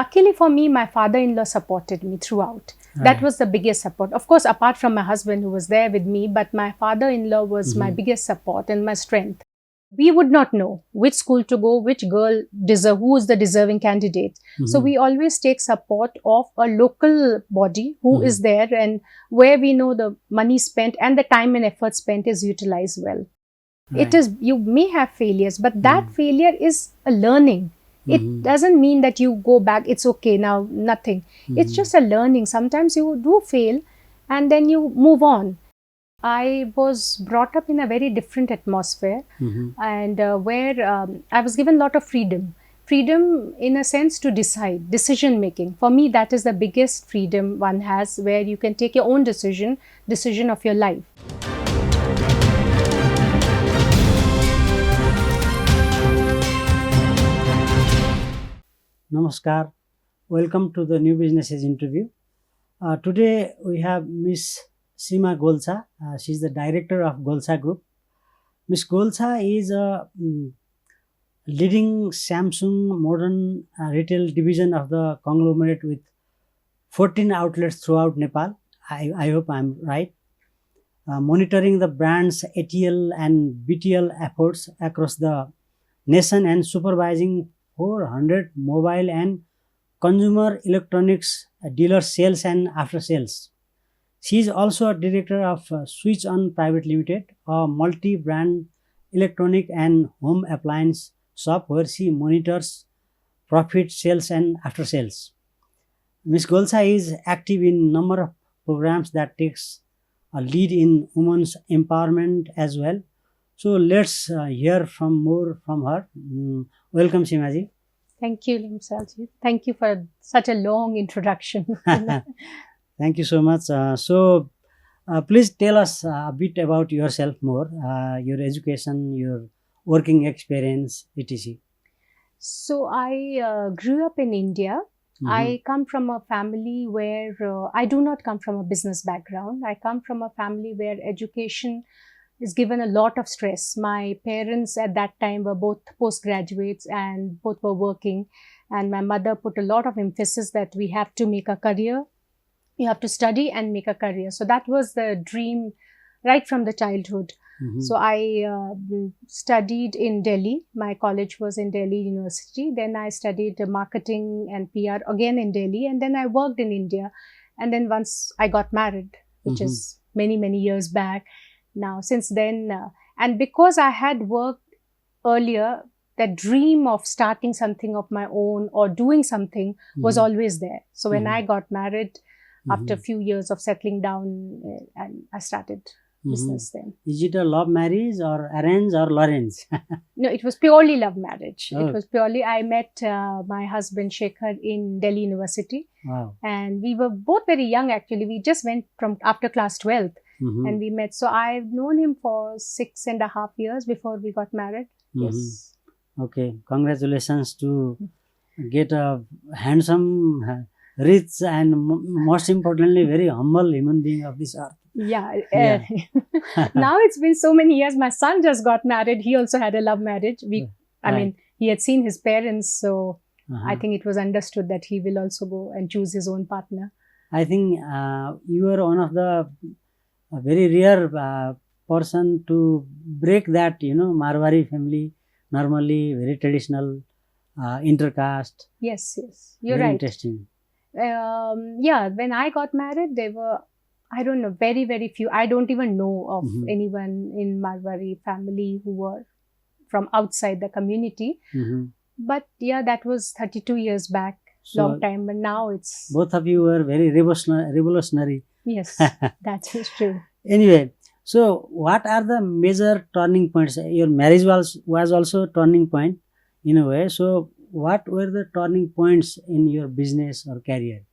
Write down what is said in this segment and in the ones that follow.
luckily for me, my father-in-law supported me throughout. That was the biggest support. Of course, apart from my husband who was there with me, but my father-in-law was my biggest support and my strength. We would not know which school to go, which girl who is the deserving candidate. So we always take support of a local body who is there and where we know the money spent and the time and effort spent is utilized well. It is, you may have failures, but that failure is a learning. It doesn't mean that you go back, it's okay now, nothing. It's just a learning. Sometimes you do fail and then you move on. I was brought up in a very different atmosphere and where I was given a lot of freedom. Freedom in a sense to decide, decision making. For me, that is the biggest freedom one has, where you can take your own decision of your life. Namaskar. Welcome to the New Businesses interview. Today we have Miss Seema Golchha. She is the director of Golchha Group. Miss Golchha is a leading Samsung modern retail division of the conglomerate with 14 outlets throughout Nepal. I hope I am right. Monitoring the brand's ATL and BTL efforts across the nation and supervising 400 mobile and consumer electronics dealer sales and after sales. She is also a director of Switch On Private Limited, a multi-brand electronic and home appliance shop where she monitors profit, sales and after sales. Ms. Golchha is active in number of programs that takes a lead in women's empowerment as well. So let's hear more from her. Welcome, Seema ji. Thank you, Limsalji. Thank you for such a long introduction. Thank you so much. Please tell us a bit about yourself more, your education, your working experience, etc. So I grew up in India. I come from a family where I do not come from a business background. I come from a family where education is given a lot of stress. My parents at that time were both postgraduates and both were working. And my mother put a lot of emphasis that we have to make a career. You have to study and make a career. So that was the dream right from the childhood. So I studied in Delhi. My college was in Delhi University. Then I studied marketing and PR again in Delhi. And then I worked in India. And then once I got married, which is many, many years back now, since then. And because I had worked earlier, that dream of starting something of my own or doing something was always there. So when I got married, after a few years of settling down, and I started business then. Is it a love marriage or arrange or Lawrence? No, it was purely love marriage. Oh. It was purely, I met my husband Shekhar in Delhi University. Wow. And we were both very young actually. We just went from after class 12th and we met. So I've known him for 6.5 years before we got married. Yes. Okay. Congratulations to get a handsome, rich and most importantly very humble human being of this earth. Yeah. Now it's been so many years. My son just got married. He also had a love marriage. I mean, he had seen his parents, so I think it was understood that he will also go and choose his own partner. I think you are one of the very rare person to break that, Marwari family, normally very traditional, intercaste. Yes, you're very right. Interesting. Yeah, when I got married, there were, I don't know, very, very few. I don't even know of anyone in Marwari family who were from outside the community. But yeah, that was 32 years back, So, long time. But now it's... Both of you were very revolutionary. Yes, that is true. Anyway, so what are the major turning points? Your marriage was also a turning point in a way. So what were the turning points in your business or career?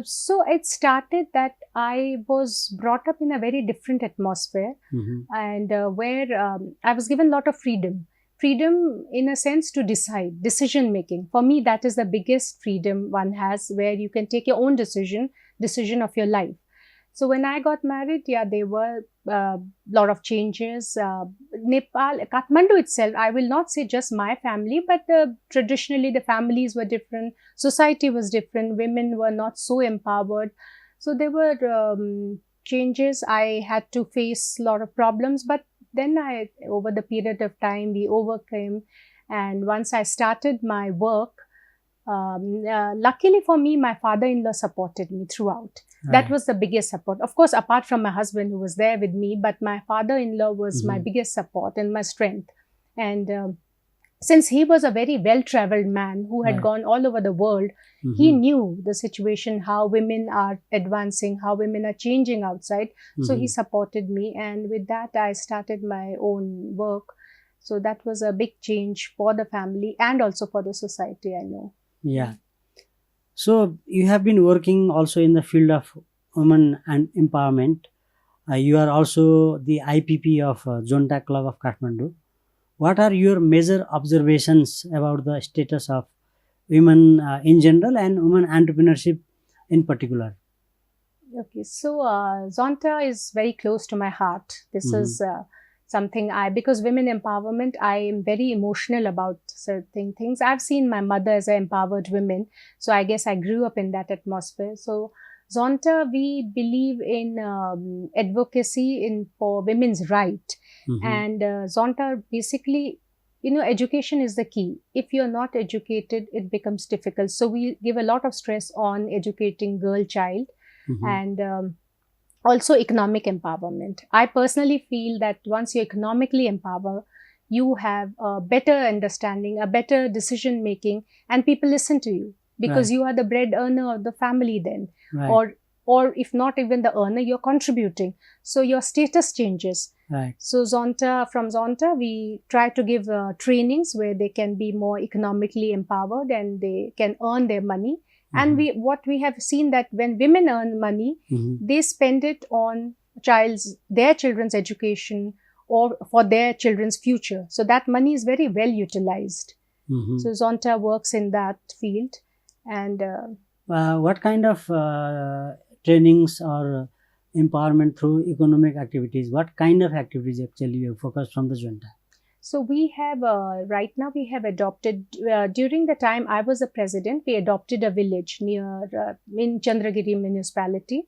So it started that I was brought up in a very different atmosphere and where I was given a lot of freedom. Freedom in a sense to decide, decision making. For me, that is the biggest freedom one has, where you can take your own decision of your life. So when I got married, yeah, there were a lot of changes. Nepal, Kathmandu itself, I will not say just my family, but traditionally the families were different, society was different, women were not so empowered. So there were changes. I had to face a lot of problems, but then over the period of time, we overcame. And once I started my work, luckily for me, my father-in-law supported me throughout. That was the biggest support. Of course, apart from my husband who was there with me, but my father-in-law was my biggest support and my strength. And since he was a very well-traveled man who had gone all over the world, he knew the situation, how women are advancing, how women are changing outside. So he supported me, and with that, I started my own work. So that was a big change for the family and also for the society, I know. Yeah. So you have been working also in the field of women and empowerment. You are also the IPP of Jonta Club of Kathmandu. What are your major observations about the status of women in general and women entrepreneurship in particular? Okay, so Zonta is very close to my heart. This is something because women empowerment, I am very emotional about certain things. I've seen my mother as an empowered woman, so I guess I grew up in that atmosphere. So Zonta, we believe in advocacy for women's right. And Zonta, basically, education is the key. If you're not educated, it becomes difficult. So we give a lot of stress on educating girl child and also economic empowerment. I personally feel that once you economically empower, you have a better understanding, a better decision making, and people listen to you because you are the bread earner of the family then. Or if not even the earner, you're contributing. So your status changes. So from Zonta, we try to give trainings where they can be more economically empowered and they can earn their money. And what we have seen that when women earn money, they spend it on their children's education or for their children's future. So that money is very well utilized. So Zonta works in that field. And what kind of trainings or empowerment through economic activities? What kind of activities actually you focus from the Zonta? So we have, right now we have adopted, during the time I was a president, we adopted a village near, in Chandragiri municipality.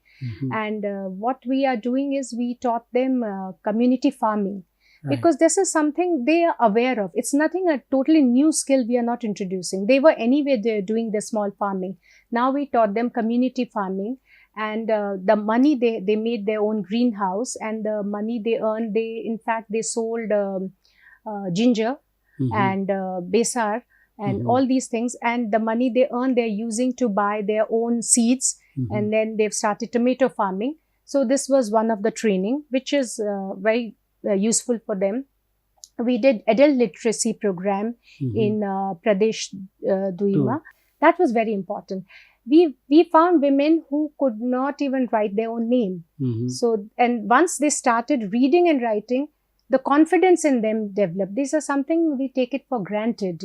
And what we are doing is we taught them community farming. Because this is something they are aware of. It's nothing, a totally new skill we are not introducing. They were anyway doing the small farming. Now we taught them community farming. And the money, they made their own greenhouse, and the money they earned, in fact, they sold ginger and besar and all these things, and the money they earn they're using to buy their own seeds, and then they've started tomato farming. So this was one of the training which is very useful for them. We did adult literacy program in Pradesh Duima. That was very important. We found women who could not even write their own name. So, and once they started reading and writing, the confidence in them developed. These are something we take it for granted,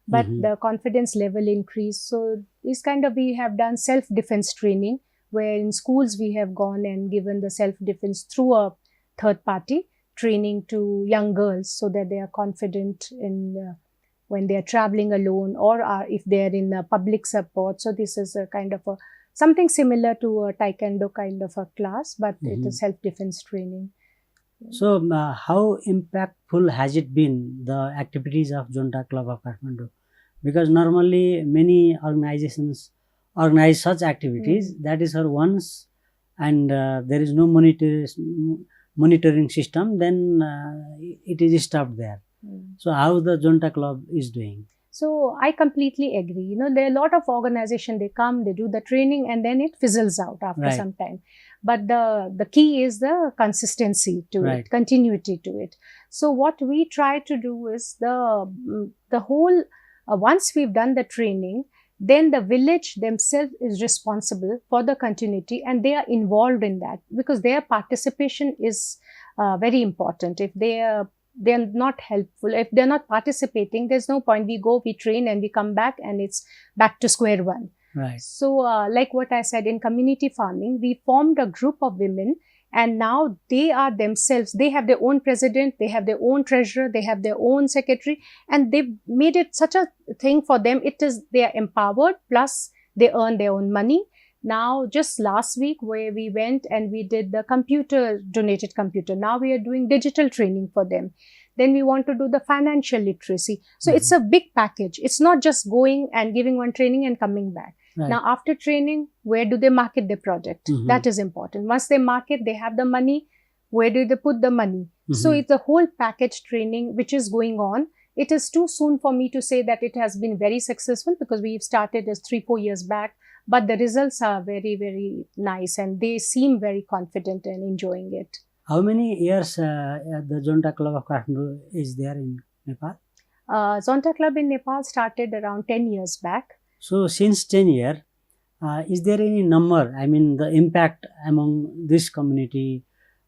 but the confidence level increased. So this we have done self-defense training, where in schools we have gone and given the self-defense through a third party training to young girls, so that they are confident in when they are traveling alone, or if they are in public support. So this is a something similar to a taekwondo kind of a class, but it is self-defense training. So, how impactful has it been, the activities of Jonta Club of Kathmandu? Because normally many organizations organize such activities, that is for once, and there is no monitoring system, then it is stopped there. So, how the Jonta Club is doing? So I completely agree. There are a lot of organizations, they come, they do the training, and then it fizzles out after some time. But the key is the consistency to it, continuity to it. So what we try to do is the whole, once we've done the training, then the village themselves is responsible for the continuity, and they are involved in that, because their participation is very important. If they're not helpful, if they're not participating, there's no point. We go, we train, and we come back, and it's back to square one. So like what I said, in community farming, we formed a group of women, And now they are themselves, they have their own president, they have their own treasurer, they have their own secretary, and they've made it such a thing for them. It is, they are empowered, plus they earn their own money. Now, just last week, where we went and we did the donated computer. Now we are doing digital training for them. Then we want to do the financial literacy. So it's a big package. It's not just going and giving one training and coming back. Right. Now, after training, where do they market their product? That is important. Once they market, they have the money. Where do they put the money? So it's a whole package training which is going on. It is too soon for me to say that it has been very successful, because we've started as 3-4 years back. But the results are very, very nice, and they seem very confident and enjoying it. How many years the Zonta Club of Kathmandu is there in Nepal? Zonta Club in Nepal started around 10 years back. So since 10 years, is there any number, I mean the impact among this community,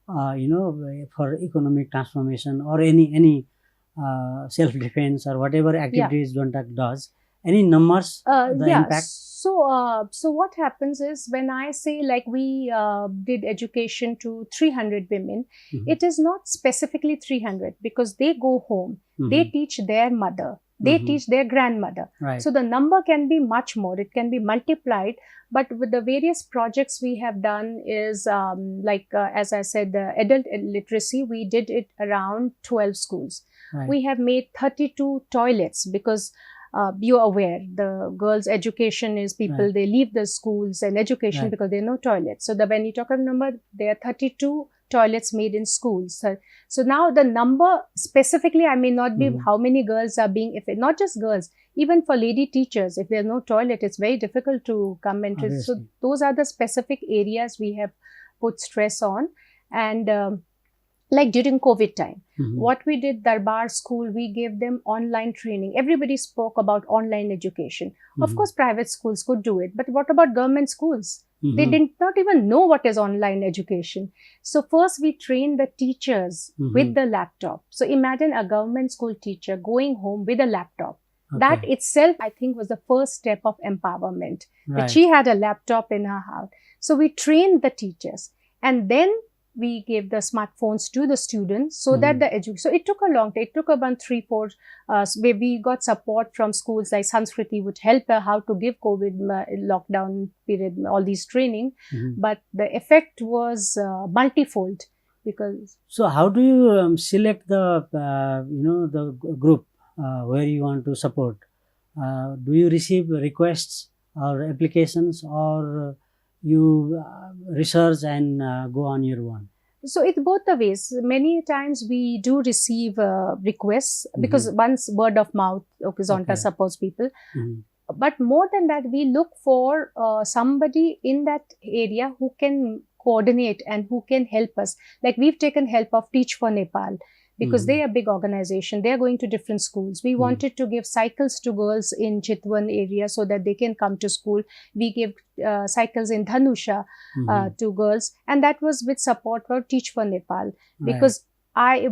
for economic transformation or any self-defense or whatever activities Zonta does? Any numbers, the impact? So what happens is, when I say like we did education to 300 women, it is not specifically 300, because they go home, they teach their mother, they teach their grandmother. Right. So the number can be much more, it can be multiplied. But with the various projects we have done is as I said, the adult literacy, we did it around 12 schools. Right. We have made 32 toilets, because you're aware, the girls' education is people, they leave the schools and education because there are no toilets. So when you talk about number, there are 32 toilets made in schools. So now the number specifically, I may not be how many girls are being, if it, not just girls, even for lady teachers, if there's no toilet, it's very difficult to come and so those are the specific areas we have put stress on. And like during COVID time, what we did, Darbar School, we gave them online training. Everybody spoke about online education. Of course, private schools could do it, but what about government schools? They did not even know what is online education. So first we trained the teachers with the laptop. So imagine a government school teacher going home with a laptop. That itself, I think, was the first step of empowerment. That she had a laptop in her house. So we trained the teachers, and then we gave the smartphones to the students, so that so it took a long time. It took about 3-4 where we got support from schools like Sanskriti, would help her how to give COVID lockdown period, all these training. But the effect was multifold, because. So how do you select the the group where you want to support? Do you receive requests or applications, or you research and go on your own? So it's both the ways. Many times we do receive requests, because once word of mouth, Zonta supports people. But more than that, we look for somebody in that area who can coordinate and who can help us. Like we've taken help of Teach for Nepal, because they are a big organization. They are going to different schools. We wanted to give cycles to girls in Chitwan area so that they can come to school. We gave cycles in Dhanusha to girls, and that was with support for Teach for Nepal, because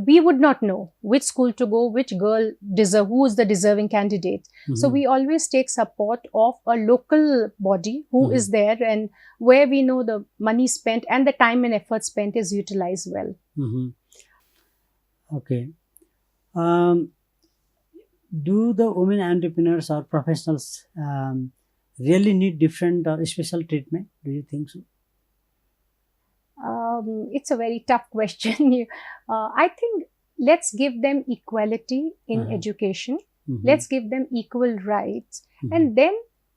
we would not know which school to go, which girl who is the deserving candidate. So we always take support of a local body who is there, and where we know the money spent and the time and effort spent is utilized well. Okay. Do the women entrepreneurs or professionals really need different or special treatment? Do you think so? It's a very tough question. I think let's give them equality in education. Let's give them equal rights. And then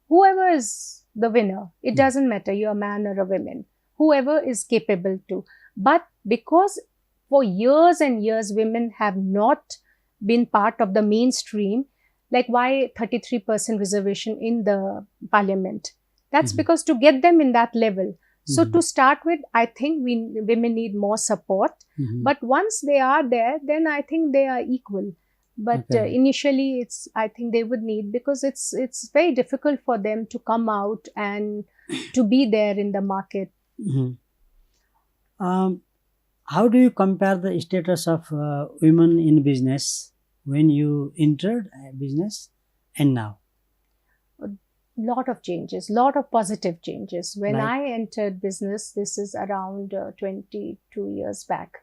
whoever is the winner, it doesn't matter, you're a man or a woman, whoever is capable to. But because for years and years, women have not been part of the mainstream, like why 33% reservation in the parliament? That's because to get them in that level. So to start with, I think women need more support. But once they are there, then I think they are equal. But initially, I think they would need, because it's very difficult for them to come out and to be there in the market. How do you compare the status of women in business when you entered business and now? Lot of changes, lot of positive changes. When Like? I entered business, this is around 22 years back.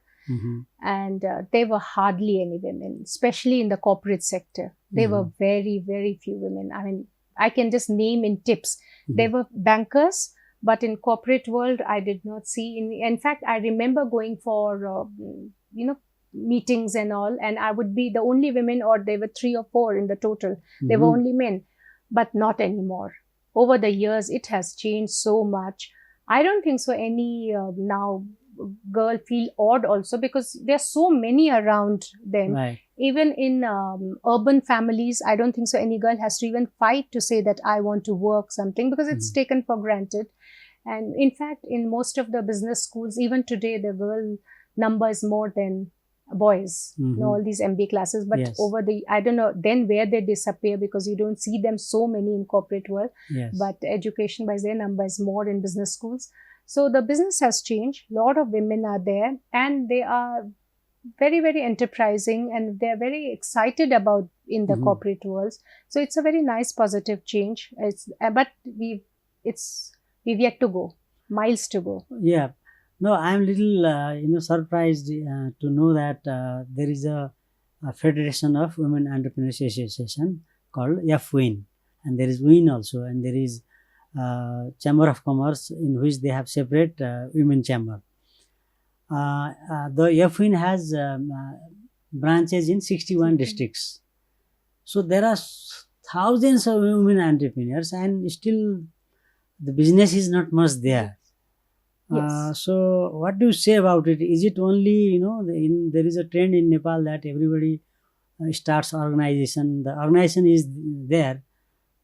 And there were hardly any women, especially in the corporate sector. There were very, very few women. I mean, I can just name in tips. There were bankers, but in corporate world, I did not see. In fact, I remember going for, meetings and all, and I would be the only women, or there were 3 or 4 in the total. There were only men, but not anymore. Over the years, it has changed so much. I don't think so any now girl feel odd also, because there are so many around them. Right. Even in urban families, I don't think so any girl has to even fight to say that I want to work something, because it's taken for granted. And in fact, in most of the business schools, even today, the girl number is more than boys, all these MBA classes. But Yes. over I don't know then where they disappear, because you don't see them so many in corporate world. Yes. But education wise, their number is more in business schools. So the business has changed. A lot of women are there, and they are very, very enterprising, and they're very excited about in the corporate worlds. So it's a very nice positive change. But we've yet to go, miles to go. Yeah. No, I'm little surprised to know that there is a Federation of Women Entrepreneurs Association called FWIN, and there is WIN also, and there is Chamber of Commerce, in which they have separate women chamber. The FWIN has branches in 61 districts. So there are thousands of women entrepreneurs, and still the business is not much there. Yes. So what do you say about it? Is it only, there is a trend in Nepal that everybody starts organization. The organization is there,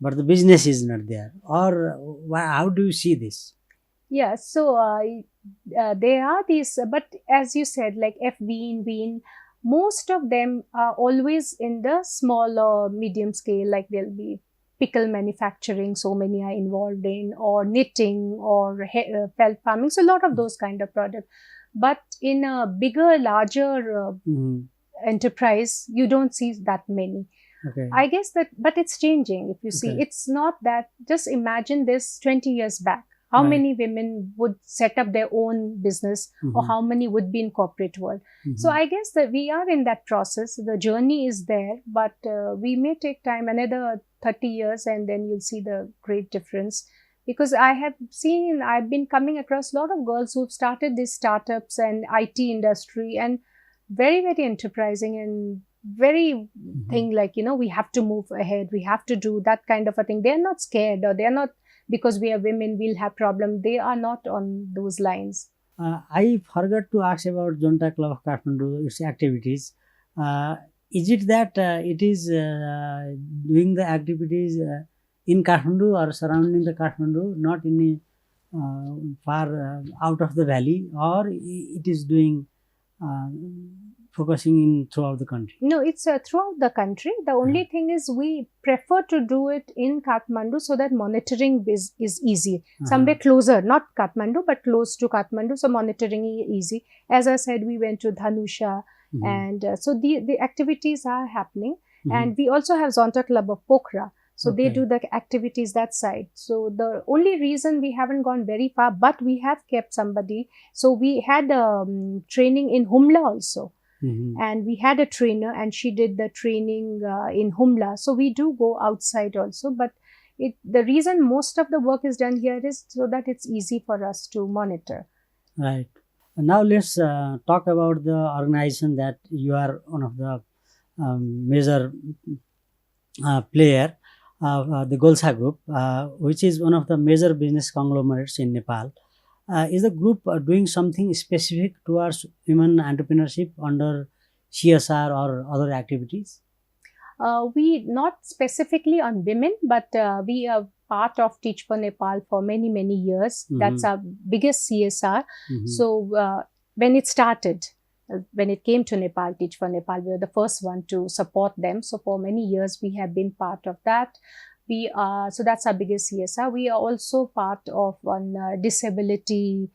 but the business is not there. Or how do you see this? Yeah, so there are these, but as you said, like FWIN, most of them are always in the small or medium scale, like there'll be pickle manufacturing, so many are involved in, or knitting, or felt farming, so a lot of those kind of products. But in a bigger, larger enterprise, you don't see that many. Okay. I guess that, but it's changing. If you see, Okay. it's not that, just imagine this 20 years back. How Right. many women would set up their own business, or how many would be in corporate world? So I guess that we are in that process. The journey is there, but we may take time, another 30 years, and then you'll see the great difference. Because I've been coming across a lot of girls who've started these startups and IT industry, and very, very enterprising, and very thing like, we have to move ahead, we have to do that kind of a thing. They're not scared, or they're not, because we are women, we'll have problem. They are not on those lines. I forgot to ask about Jonta Club of Kathmandu, its activities. Is it that it is doing the activities in Kathmandu or surrounding the Kathmandu, not in far out of the valley, or it is doing focusing in throughout the country? No, it's throughout the country. The only thing is we prefer to do it in Kathmandu, so that monitoring is easy. Somewhere closer, not Kathmandu, but close to Kathmandu, so monitoring is easy. As I said, we went to Dhanusha, and so the activities are happening. And we also have Zonta Club of Pokhara. So they do the activities that side. So the only reason we haven't gone very far, but we have kept somebody. So we had training in Humla also. And we had a trainer, and she did the training in Humla. So we do go outside also, but the reason most of the work is done here is so that it's easy for us to monitor. Right. Now let's talk about the organization that you are one of the major player, the Golchha Group, which is one of the major business conglomerates in Nepal. Is the group doing something specific towards women entrepreneurship under CSR or other activities? We not specifically on women, but we are part of Teach for Nepal for many, many years. That's our biggest CSR. So when it started, when it came to Nepal, Teach for Nepal, we were the first one to support them. So for many years, we have been part of that. So that's our biggest CSR. We are also part of one disability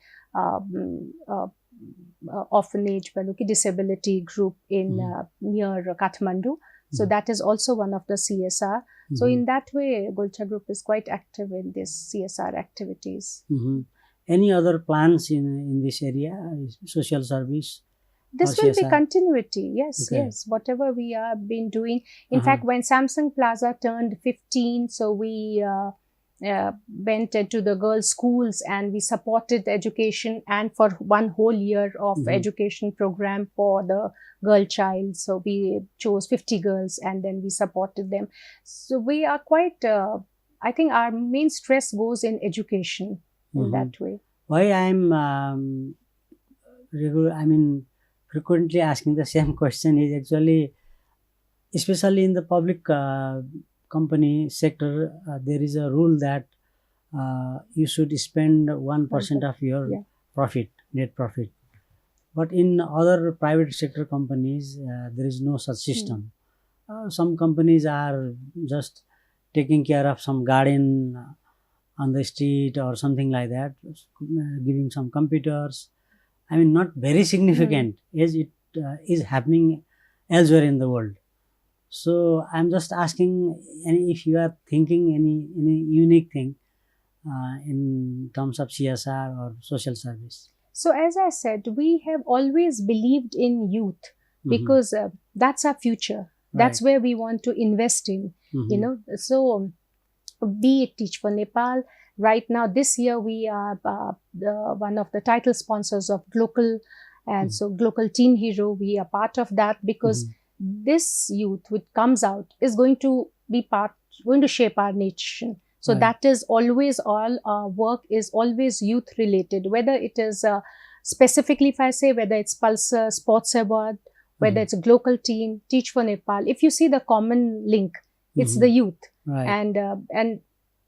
orphanage, disability group in near Kathmandu. So that is also one of the CSR. So in that way, Golchha Group is quite active in this CSR activities. Any other plans in this area, social service? This will be continuity. Yes, yes. Whatever we have been doing. In fact, when Samsung Plaza turned 15, so we went into the girls' schools and we supported education, and for one whole year of education program for the girl child. So we chose 50 girls and then we supported them. So we are quite, I think our main stress goes in education in that way. Why I'm frequently asking the same question is actually, especially in the public company sector, there is a rule that you should spend 1% of your profit, net profit. But in other private sector companies, there is no such system. Some companies are just taking care of some garden on the street or something like that, giving some computers. I mean, not very significant as it is happening elsewhere in the world. So I'm just asking if you are thinking any unique thing in terms of CSR or social service. So as I said, we have always believed in youth because that's our future. That's where we want to invest in, you know. So be it Teach for Nepal. Right now, this year, we are one of the title sponsors of Global, and so Global Teen Hero, we are part of that because this youth which comes out is going to be going to shape our nation. So that is always all our work is always youth related, whether it is specifically, if I say, whether it's Pulsar Sports Award, whether it's a Global Teen, Teach for Nepal. If you see the common link, it's the youth. And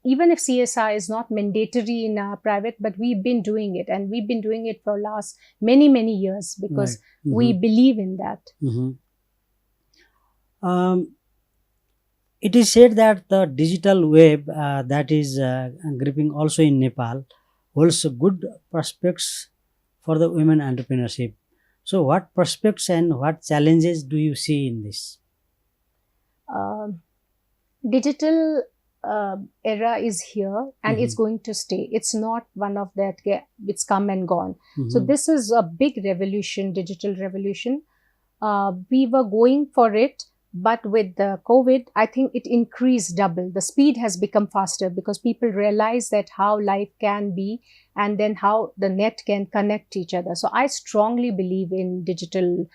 even if CSR is not mandatory in our private, but we've been doing it, and we've been doing it for last many years because we believe in that. It is said that the digital web that is gripping also in Nepal holds good prospects for the women entrepreneurship. So what prospects and what challenges do you see in this? Digital era is here and it's going to stay. It's not one of that, it's come and gone. So this is a big revolution, digital revolution. We were going for it, but with the COVID, I think it increased double. The speed has become faster because people realize that how life can be and then how the net can connect each other. So I strongly believe in digital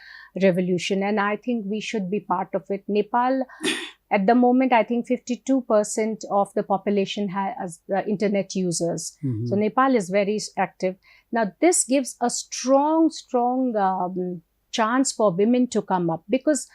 revolution and I think we should be part of it. Nepal, at the moment, I think 52% of the population has internet users. So Nepal is very active. Now, this gives a strong chance for women to come up because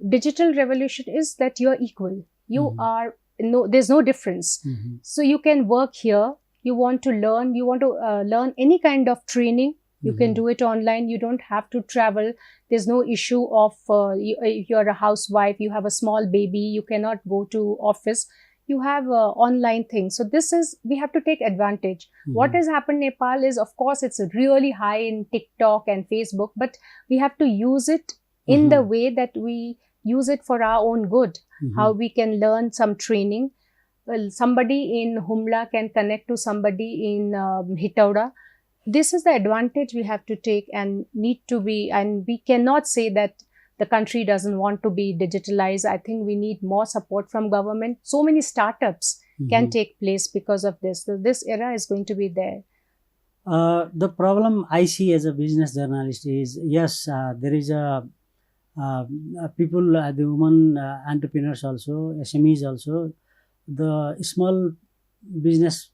digital revolution is that you're equal. You are, there's no difference. So you can work here. You want to learn, learn any kind of training. You can do it online. You don't have to travel. There's no issue of if you're a housewife, you have a small baby, you cannot go to office. You have online things. So this is, we have to take advantage. What has happened in Nepal is, of course, it's really high in TikTok and Facebook, but we have to use it in the way that we use it for our own good. How we can learn some training. Well, somebody in Humla can connect to somebody in Hitauda. This is the advantage we have to take and need to be, and we cannot say that the country doesn't want to be digitalized. I think we need more support from government. So many startups can take place because of this. So this era is going to be there. The problem I see as a business journalist is, yes, there is a people, the women entrepreneurs also, SMEs also, the small business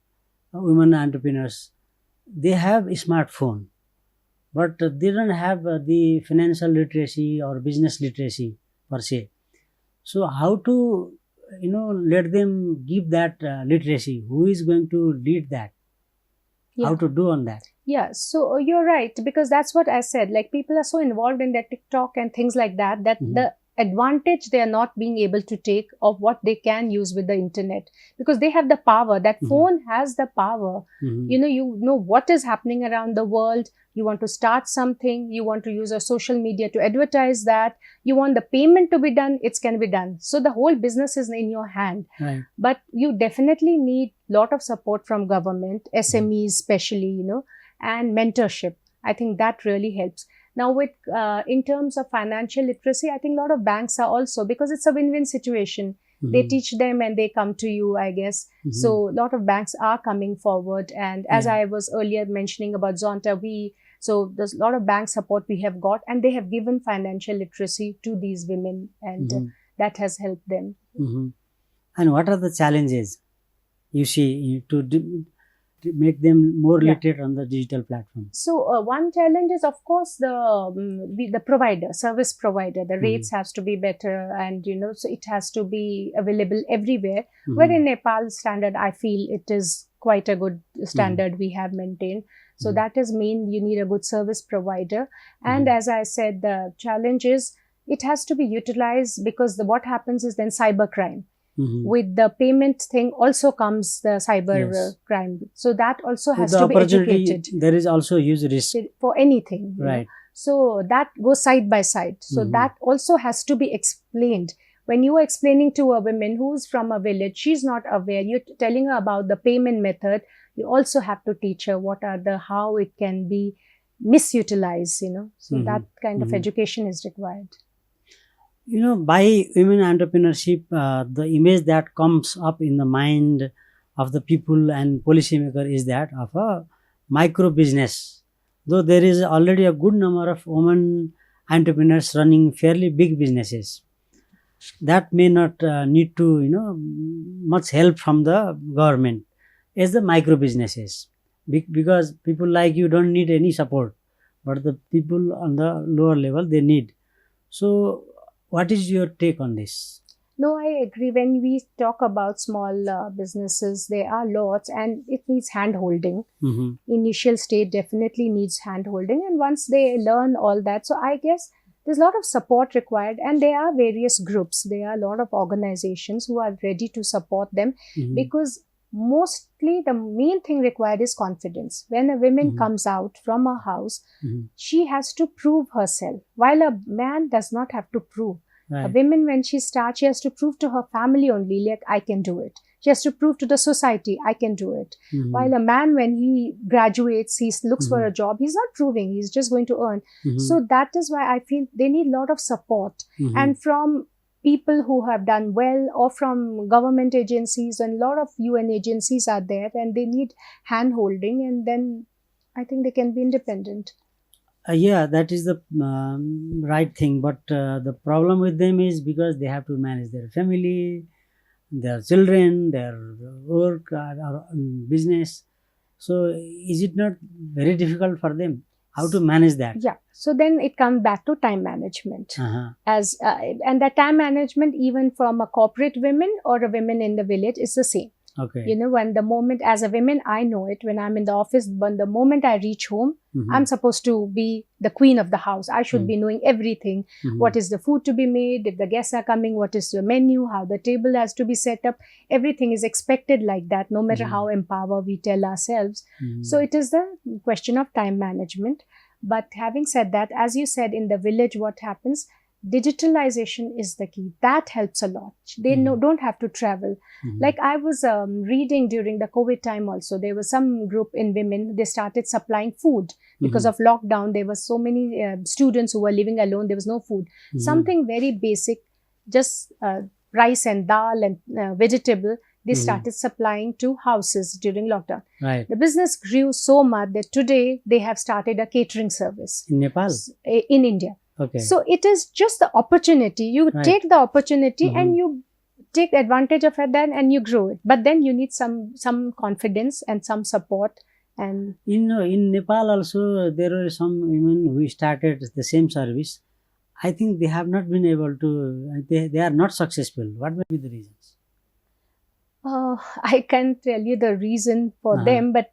women entrepreneurs, they have a smartphone, but they don't have the financial literacy or business literacy per se. So how to, let them give that literacy? Who is going to lead that? How to do on that? Yeah, so you're right, because that's what I said. Like, people are so involved in their TikTok and things like that, that the advantage they are not being able to take of what they can use with the internet, because they have the power. That phone has the power. You know what is happening around the world. you want to start something, you want to use a social media to advertise that, you want the payment to be done, it can be done. So the whole business is in your hand. Right. But you definitely need lot of support from government, SMEs especially, and mentorship. I think that really helps. Now with in terms of financial literacy, I think a lot of banks are also, because it's a win-win situation. They teach them and they come to you, I guess. So a lot of banks are coming forward. And as I was earlier mentioning about Zonta, so there's a lot of bank support we have got, and they have given financial literacy to these women, and that has helped them. And what are the challenges you see to make them more literate on the digital platform? So one challenge is, of course, the provider, service provider. The rates has to be better, and so it has to be available everywhere. Where in Nepal standard, I feel it is quite a good standard we have maintained. So that is main. You need a good service provider, and as I said, the challenge is it has to be utilized, because what happens is then cybercrime. With the payment thing also comes the cyber crime. So that also has to be educated. There is also huge risk for anything. Right. So that goes side by side. So that also has to be explained. When you are explaining to a woman who's from a village, she's not aware. You're telling her about the payment method. You also have to teach her how it can be misutilized, So that kind of education is required. By women entrepreneurship, the image that comes up in the mind of the people and policymaker is that of a micro business. Though there is already a good number of women entrepreneurs running fairly big businesses, that may not need to, much help from the government as the micro businesses, because people like you don't need any support, but the people on the lower level, they need. So what is your take on this? No, I agree. When we talk about small businesses, there are lots, and it needs hand-holding. Initial stage definitely needs hand-holding, and once they learn all that, so I guess there's a lot of support required, and there are various groups. There are a lot of organizations who are ready to support them, because mostly the main thing required is confidence. When a woman comes out from her house, she has to prove herself, while a man does not have to prove. Right. A woman, when she starts, she has to prove to her family only, like, I can do it. She has to prove to the society, I can do it. While a man, when he graduates, he looks for a job, he's not proving, he's just going to earn. So that is why I feel they need a lot of support. And from people who have done well, or from government agencies, and a lot of UN agencies are there, and they need hand holding, and then I think they can be independent. That is the right thing, but the problem with them is because they have to manage their family, their children, their work, or business. So is it not very difficult for them? How to manage that? Yeah. So then it comes back to time management. And the time management, even from a corporate woman or a woman in the village, is the same. Okay. When the moment, as a woman, I know it, when I'm in the office, when the moment I reach home, I'm supposed to be the queen of the house. I should be knowing everything. What is the food to be made? If the guests are coming, what is the menu? How the table has to be set up? Everything is expected like that, no matter how empowered we tell ourselves. So it is the question of time management. But having said that, as you said, in the village, what happens? Digitalization is the key. That helps a lot. They don't have to travel. Like I was reading during the COVID time also, there was some group in women, they started supplying food. Because of lockdown, there were so many students who were living alone, there was no food. Something very basic, just rice and dal and vegetable, they started supplying to houses during lockdown. Right. The business grew so much that today they have started a catering service. In Nepal? In India. Okay. So it is just the opportunity. You take the opportunity and you take advantage of it then, and you grow it. But then you need some confidence and some support. And in Nepal also, there were some women who started the same service. I think they have not been able to, they are not successful. What may be the reasons? I can't tell you the reason for them, but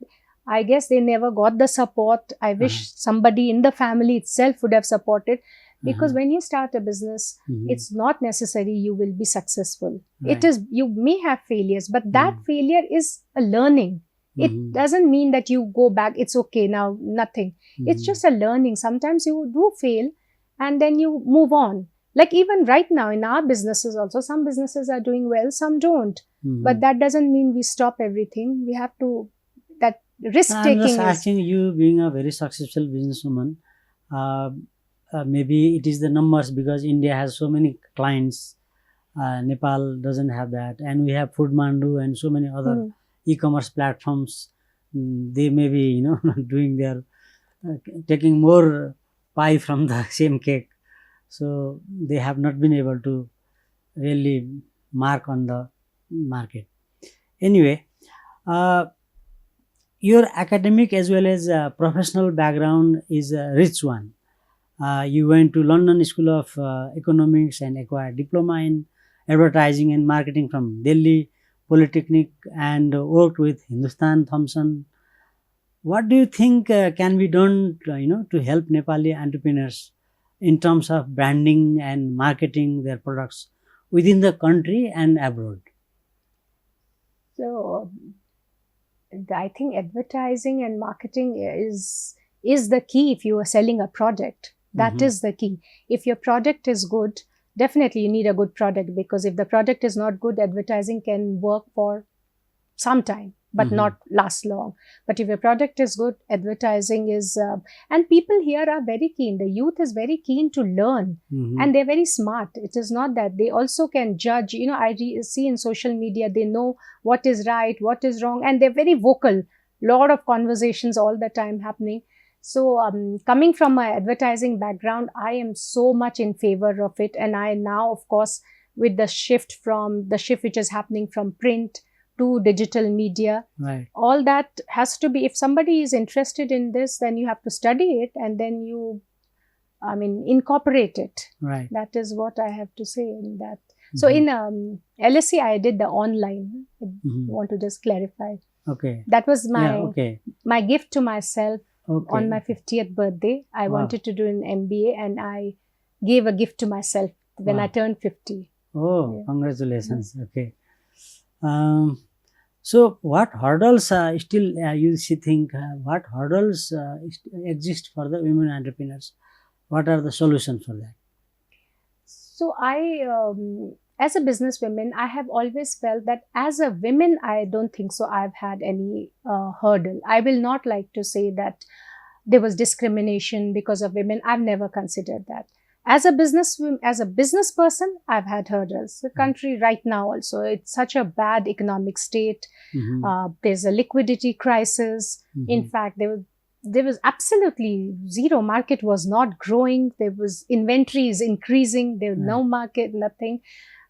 I guess they never got the support. I wish somebody in the family itself would have supported, because when you start a business, it's not necessary you will be successful. Right. It is, you may have failures, but that failure is a learning. It doesn't mean that you go back, it's okay now, nothing. It's just a learning. Sometimes you do fail and then you move on. Like even right now in our businesses also, some businesses are doing well, some don't. But that doesn't mean we stop everything. We have to, that risk taking I'm just is... asking you, being a very successful businesswoman, maybe it is the numbers, because India has so many clients. Nepal doesn't have that, and we have Food Mandu and so many other e-commerce platforms. They may be, you know, doing their taking more pie from the same cake, so they have not been able to really mark on the market. Anyway, your academic as well as professional background is a rich one. You went to London School of Economics and acquired diploma in advertising and marketing from Delhi Polytechnic, and worked with Hindustan Thompson. What do you think can be done, to help Nepali entrepreneurs in terms of branding and marketing their products within the country and abroad? So I think advertising and marketing is the key. If you are selling a product, that is the key. If your product is good, definitely you need a good product, because if the product is not good, advertising can work for some time but not last long. But if your product is good, advertising is and people here are very keen. The youth is very keen to learn, and they're very smart. It is not that they also can judge. I see in social media, they know what is right, what is wrong, and they're very vocal. Lot of conversations all the time happening. So coming from my advertising background, I am so much in favor of it. And I now, of course, with the shift which is happening from print to digital media, right, all that has to be, if somebody is interested in this, then you have to study it and then you, incorporate it. Right. That is what I have to say in that. So in LSE, I did the online. I want to just clarify. Okay. That was my gift to myself. Okay. On my 50th birthday, I wanted to do an MBA, and I gave a gift to myself when I turned 50. Oh, congratulations. Okay. So what hurdles still you think, what hurdles exist for the women entrepreneurs? What are the solutions for that? So as a businesswoman, I have always felt that as a woman, I don't think so I've had any hurdle. I will not like to say that there was discrimination because of women. I've never considered that. As a business person, I've had hurdles. The country right now also, it's such a bad economic state. There's a liquidity crisis. In fact, there was absolutely zero. Market was not growing. There was inventories increasing. There was no market, nothing.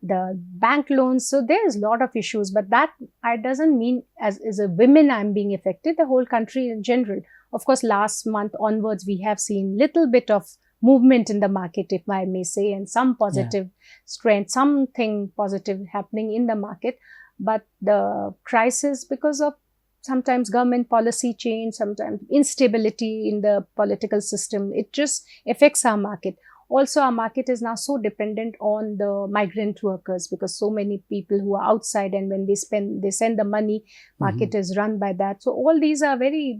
The bank loans. So there's a lot of issues, but that doesn't mean as a women I'm being affected. The whole country in general. Of course, last month onwards, we have seen little bit of movement in the market, if I may say, and some positive strength, something positive happening in the market. But the crisis, because of sometimes government policy change, sometimes instability in the political system, it just affects our market. Also, our market is now so dependent on the migrant workers, because so many people who are outside, and when they send the money, market is run by that. So all these are very,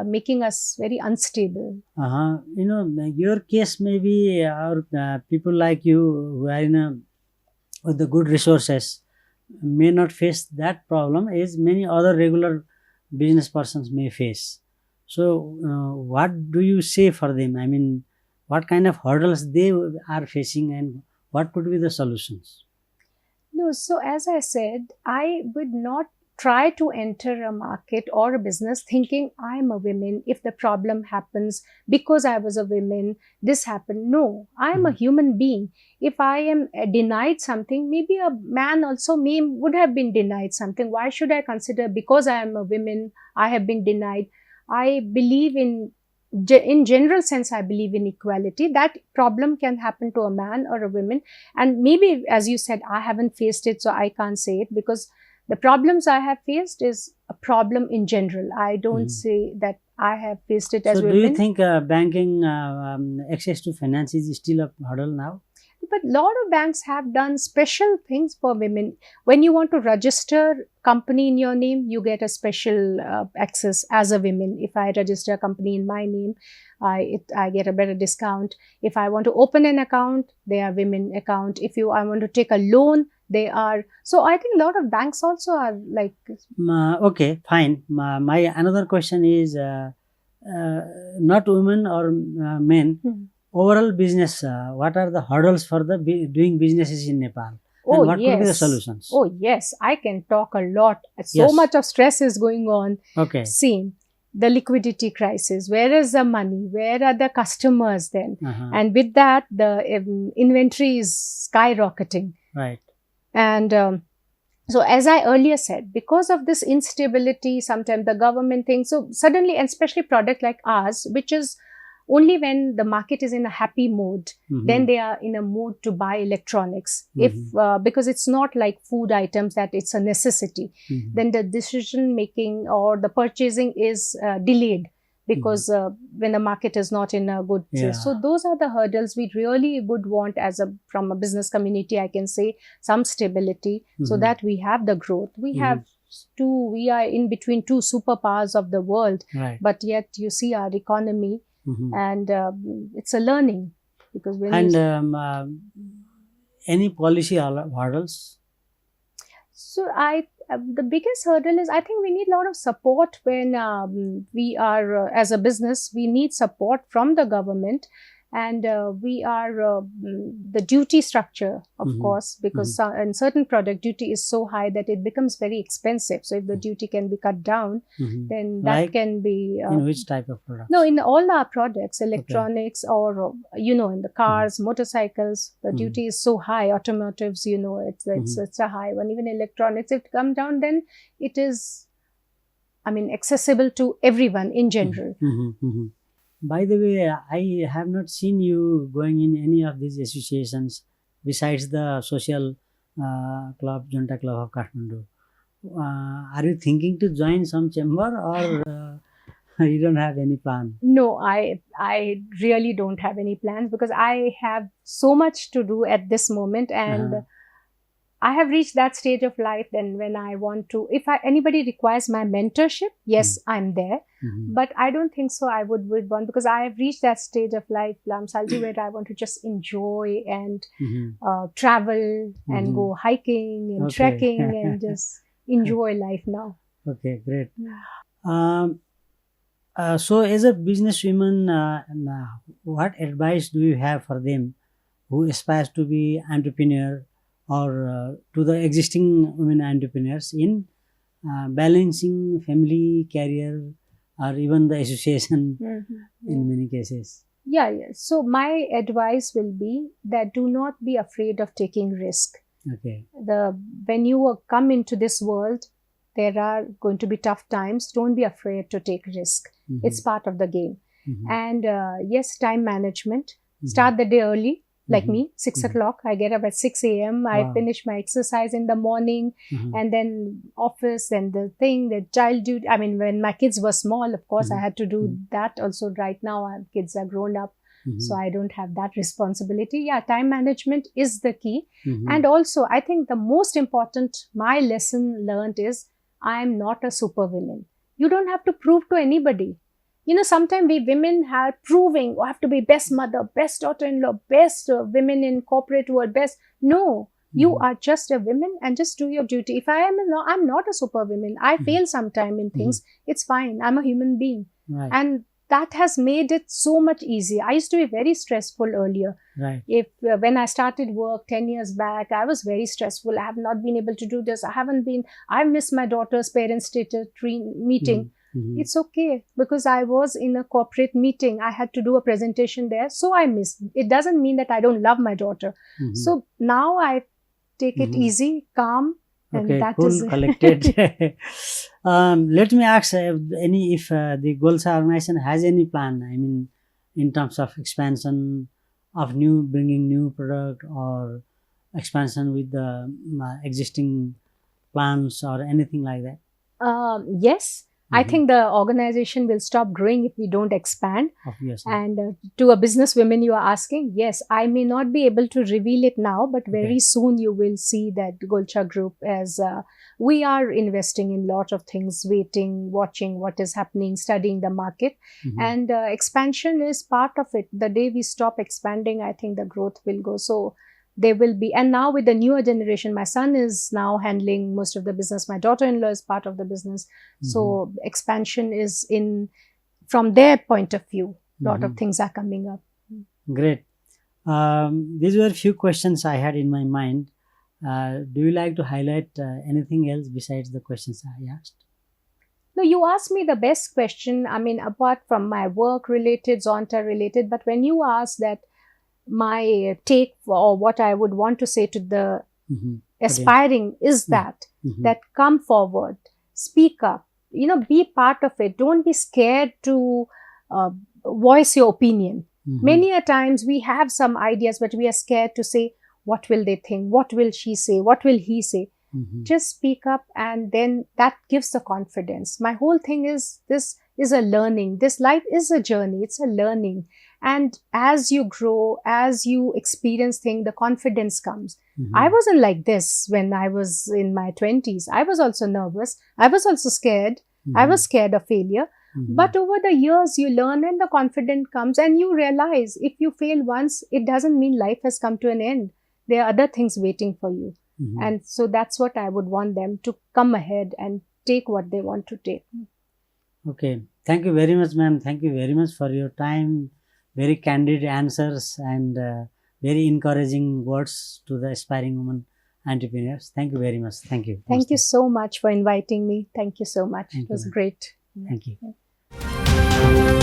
making us very unstable. Your case maybe, or people like you who are with the good resources may not face that problem as many other regular business persons may face. So what do you say for them? What kind of hurdles they are facing, and what could be the solutions? No, so as I said, I would not try to enter a market or a business thinking I'm a woman. If the problem happens because I was a woman, this happened. No, I'm a human being. If I am denied something, maybe a man also would have been denied something. Why should I consider because I am a woman, I have been denied? I believe in general sense, I believe in equality. That problem can happen to a man or a woman. And maybe, as you said, I haven't faced it, so I can't say it, because the problems I have faced is a problem in general. I don't say that I have faced it as women. So do you think banking access to finance is still a hurdle now? But a lot of banks have done special things for women. When you want to register company in your name, you get a special access as a woman. If I register a company in my name, I get a better discount. If I want to open an account, they are women account. If I want to take a loan, they are. So I think a lot of banks also are like. Okay, fine. My another question is not women or men. Overall business, what are the hurdles for the doing businesses in Nepal? And what could be the solutions? Oh, yes. I can talk a lot. So much of stress is going on. Okay. See, the liquidity crisis. Where is the money? Where are the customers then? And with that, the inventory is skyrocketing. Right. And so as I earlier said, because of this instability, sometimes the government thinks, so suddenly, and especially product like ours, which is only when the market is in a happy mood, then they are in a mood to buy electronics. If because it's not like food items that it's a necessity, then the decision making or the purchasing is delayed because when the market is not in a good place. So those are the hurdles we really would want from a business community. I can say some stability so that we have the growth. We have we are in between two superpowers of the world, but yet you see our economy. And it's a learning because when any policy hurdles? So the biggest hurdle is I think we need a lot of support when we are as a business. We need support from the government, and we are the duty structure, of course, because in certain product duty is so high that it becomes very expensive. So if the duty can be cut down, then that can be in which type of products? No, in all our products, electronics or in the cars, motorcycles, the duty is so high. Automotives, it's a high one. Even electronics, if it come down, then it is, accessible to everyone in general. By the way, I have not seen you going in any of these associations besides the social club, Junta Club of Kathmandu. Are you thinking to join some chamber or you don't have any plan? No, I really don't have any plans because I have so much to do at this moment, and I have reached that stage of life then when I want to, if anybody requires my mentorship, yes, I'm there. But I don't think so I would want, because I have reached that stage of life, Salji, where I want to just enjoy and travel and go hiking and trekking and just enjoy life now. Okay, great. So as a businesswoman, what advice do you have for them who aspires to be entrepreneur or to the existing women entrepreneurs in balancing family, career, or even the association in many cases? Yeah. So my advice will be that do not be afraid of taking risk. Okay. When you come into this world, there are going to be tough times. Don't be afraid to take risk. It's part of the game. And yes, time management. Start the day early. Like me, 6 o'clock, I get up at 6 a.m. I finish my exercise in the morning and then office and the child duty. When my kids were small, of course, I had to do that also. Right now, our kids are grown up, so I don't have that responsibility. Yeah, time management is the key. And also, I think the most important, my lesson learned is I am not a superwoman. You don't have to prove to anybody. Sometimes we women have proving, have to be best mother, best daughter-in-law, best women in corporate world, best. No, you are just a woman and just do your duty. If I'm not a superwoman. I fail sometime in things. It's fine. I'm a human being. Right. And that has made it so much easier. I used to be very stressful earlier. Right. When I started work 10 years back, I was very stressful. I have not been able to do this. I've missed my daughter's parents' teacher meeting. It's okay because I was in a corporate meeting. I had to do a presentation there. So I missed. It doesn't mean that I don't love my daughter. So now I take it easy, calm. Okay, and that cool, is collected. Let me ask if the Golchha organization has any plan, in terms of expansion of bringing new product or expansion with the existing plants or anything like that? Yes. I think the organization will stop growing if we don't expand. Obviously. And to a businesswoman you are asking, yes, I may not be able to reveal it now, but very soon you will see that Golchha Group, as we are investing in lot of things, waiting, watching what is happening, studying the market, and expansion is part of it. The day we stop expanding, I think the growth will go. So there will be, and now with the newer generation, my son is now handling most of the business, my daughter-in-law is part of the business. So expansion is in, from their point of view, lot of things are coming up. Great. These were a few questions I had in my mind. Do you like to highlight anything else besides the questions I asked? No, you asked me the best question. I mean, apart from my work related, Zonta related, but when you asked that, my take or what I would want to say to the aspiring is that come forward, speak up, be part of it. Don't be scared to voice your opinion. Many a times we have some ideas, but we are scared to say, what will they think? What will she say? What will he say? Just speak up, and then that gives the confidence. My whole thing is, this is a learning. This life is a journey. It's a learning. And as you grow, as you experience things, the confidence comes. I wasn't like this when I was in my 20s. I was also nervous. I was also scared. I was scared of failure. But over the years, you learn and the confidence comes, and you realize if you fail once, it doesn't mean life has come to an end. There are other things waiting for you. And so that's what I would want them to come ahead and take what they want to take. Okay. Thank you very much, ma'am. Thank you very much for your time. Very candid answers and very encouraging words to the aspiring women entrepreneurs. Thank you very much. Thank you. Thank you so much for inviting me. Thank you so much. It was great. Thank you.